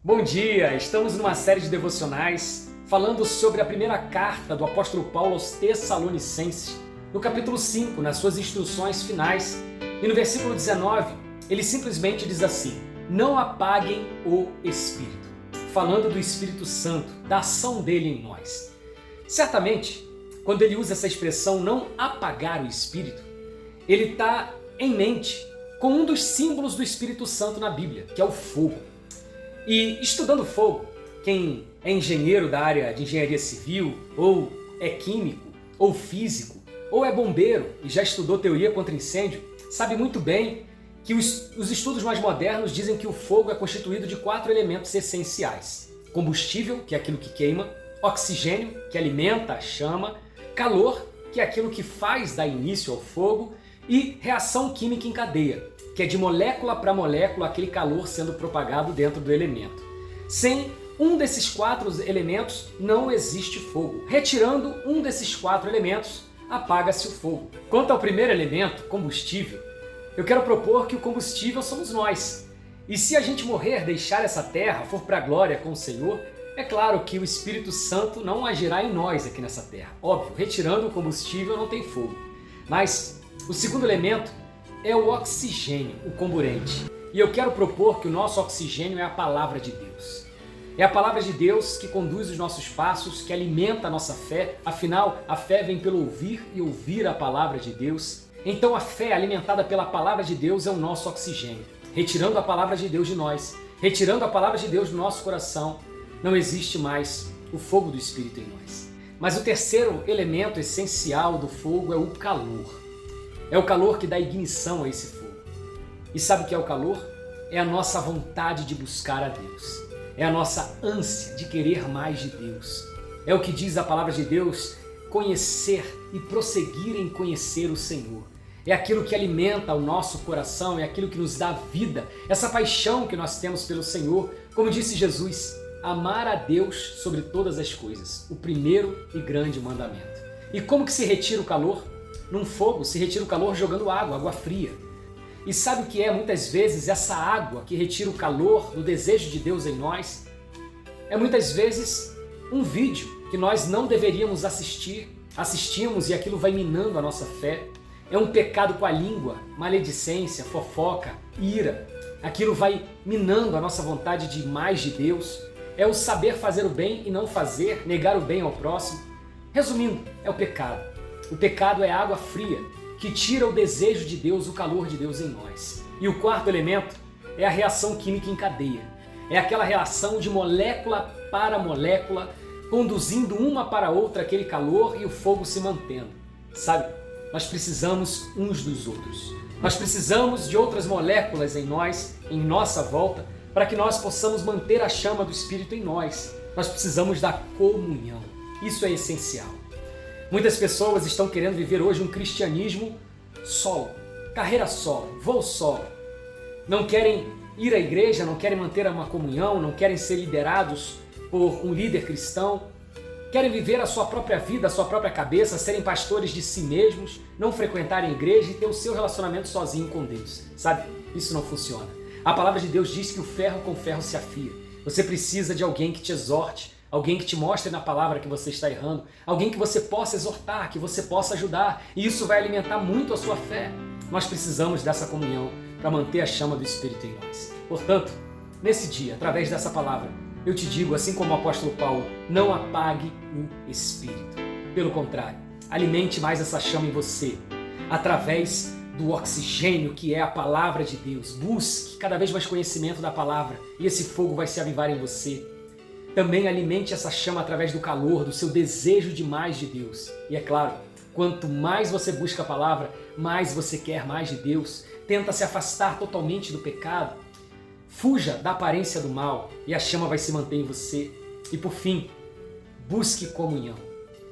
Bom dia! Estamos numa série de devocionais falando sobre a primeira carta do apóstolo Paulo aos Tessalonicenses, no capítulo 5, nas suas instruções finais. E no versículo 19, ele simplesmente diz assim: não apaguem o Espírito, falando do Espírito Santo, da ação dele em nós. Certamente, quando ele usa essa expressão não apagar o Espírito, ele está em mente com um dos símbolos do Espírito Santo na Bíblia, que é o fogo. E estudando fogo, quem é engenheiro da área de engenharia civil, ou é químico, ou físico, ou é bombeiro e já estudou teoria contra incêndio, sabe muito bem que os estudos mais modernos dizem que o fogo é constituído de 4 elementos essenciais: combustível, que é aquilo que queima; oxigênio, que alimenta a chama; calor, que é aquilo que faz dar início ao fogo; e reação química em cadeia, que é de molécula para molécula aquele calor sendo propagado dentro do elemento. Sem um desses 4 elementos não existe fogo. Retirando um desses 4 elementos, apaga-se o fogo. Quanto ao primeiro elemento, combustível, eu quero propor que o combustível somos nós. E se a gente morrer, deixar essa terra, for para a glória com o Senhor, é claro que o Espírito Santo não agirá em nós aqui nessa terra. Óbvio, retirando o combustível não tem fogo. Mas o segundo elemento é o oxigênio, o comburente. E eu quero propor que o nosso oxigênio é a palavra de Deus. É a palavra de Deus que conduz os nossos passos, que alimenta a nossa fé. Afinal, a fé vem pelo ouvir e ouvir a palavra de Deus. Então a fé alimentada pela palavra de Deus é o nosso oxigênio. Retirando a palavra de Deus de nós, retirando a palavra de Deus do nosso coração, não existe mais o fogo do Espírito em nós. Mas o terceiro elemento essencial do fogo é o calor. É o calor que dá ignição a esse fogo. E sabe o que é o calor? É a nossa vontade de buscar a Deus. É a nossa ânsia de querer mais de Deus. É o que diz a palavra de Deus, conhecer e prosseguir em conhecer o Senhor. É aquilo que alimenta o nosso coração, é aquilo que nos dá vida, essa paixão que nós temos pelo Senhor. Como disse Jesus, amar a Deus sobre todas as coisas, o primeiro e grande mandamento. E como que se retira o calor? Num fogo se retira o calor jogando água fria. E sabe o que é muitas vezes essa água que retira o calor do desejo de Deus em nós? É muitas vezes um vídeo que nós não deveríamos assistir, assistimos e aquilo vai minando a nossa fé. É um pecado com a língua, maledicência, fofoca, ira. Aquilo vai minando a nossa vontade de mais de Deus. É o saber fazer o bem e não fazer, negar o bem ao próximo. Resumindo, é o pecado. O pecado é a água fria que tira o desejo de Deus, o calor de Deus em nós. E o quarto elemento é a reação química em cadeia. É aquela reação de molécula para molécula, conduzindo uma para outra aquele calor e o fogo se mantendo. Sabe, nós precisamos uns dos outros. Nós precisamos de outras moléculas em nós, em nossa volta, para que nós possamos manter a chama do Espírito em nós. Nós precisamos da comunhão. Isso é essencial. Muitas pessoas estão querendo viver hoje um cristianismo solo, carreira solo, voo solo. Não querem ir à igreja, não querem manter uma comunhão, não querem ser liderados por um líder cristão. Querem viver a sua própria vida, a sua própria cabeça, serem pastores de si mesmos, não frequentarem a igreja e ter o seu relacionamento sozinho com Deus. Sabe? Isso não funciona. A palavra de Deus diz que o ferro com ferro se afia. Você precisa de alguém que te exorte, alguém que te mostre na palavra que você está errando, alguém que você possa exortar, que você possa ajudar, e isso vai alimentar muito a sua fé. Nós precisamos dessa comunhão para manter a chama do Espírito em nós. Portanto, nesse dia, através dessa palavra, eu te digo, assim como o apóstolo Paulo, não apague o Espírito. Pelo contrário, alimente mais essa chama em você, através do oxigênio que é a palavra de Deus. Busque cada vez mais conhecimento da palavra e esse fogo vai se avivar em você. Também alimente essa chama através do calor, do seu desejo de mais de Deus. E é claro, quanto mais você busca a palavra, mais você quer mais de Deus. Tenta se afastar totalmente do pecado. Fuja da aparência do mal e a chama vai se manter em você. E por fim, busque comunhão.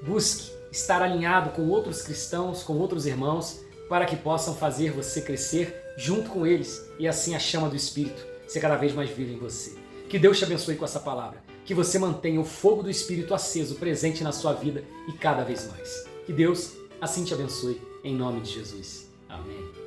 Busque estar alinhado com outros cristãos, com outros irmãos, para que possam fazer você crescer junto com eles e assim a chama do Espírito ser cada vez mais viva em você. Que Deus te abençoe com essa palavra. Que você mantenha o fogo do Espírito aceso, presente na sua vida e cada vez mais. Que Deus assim te abençoe, em nome de Jesus. Amém.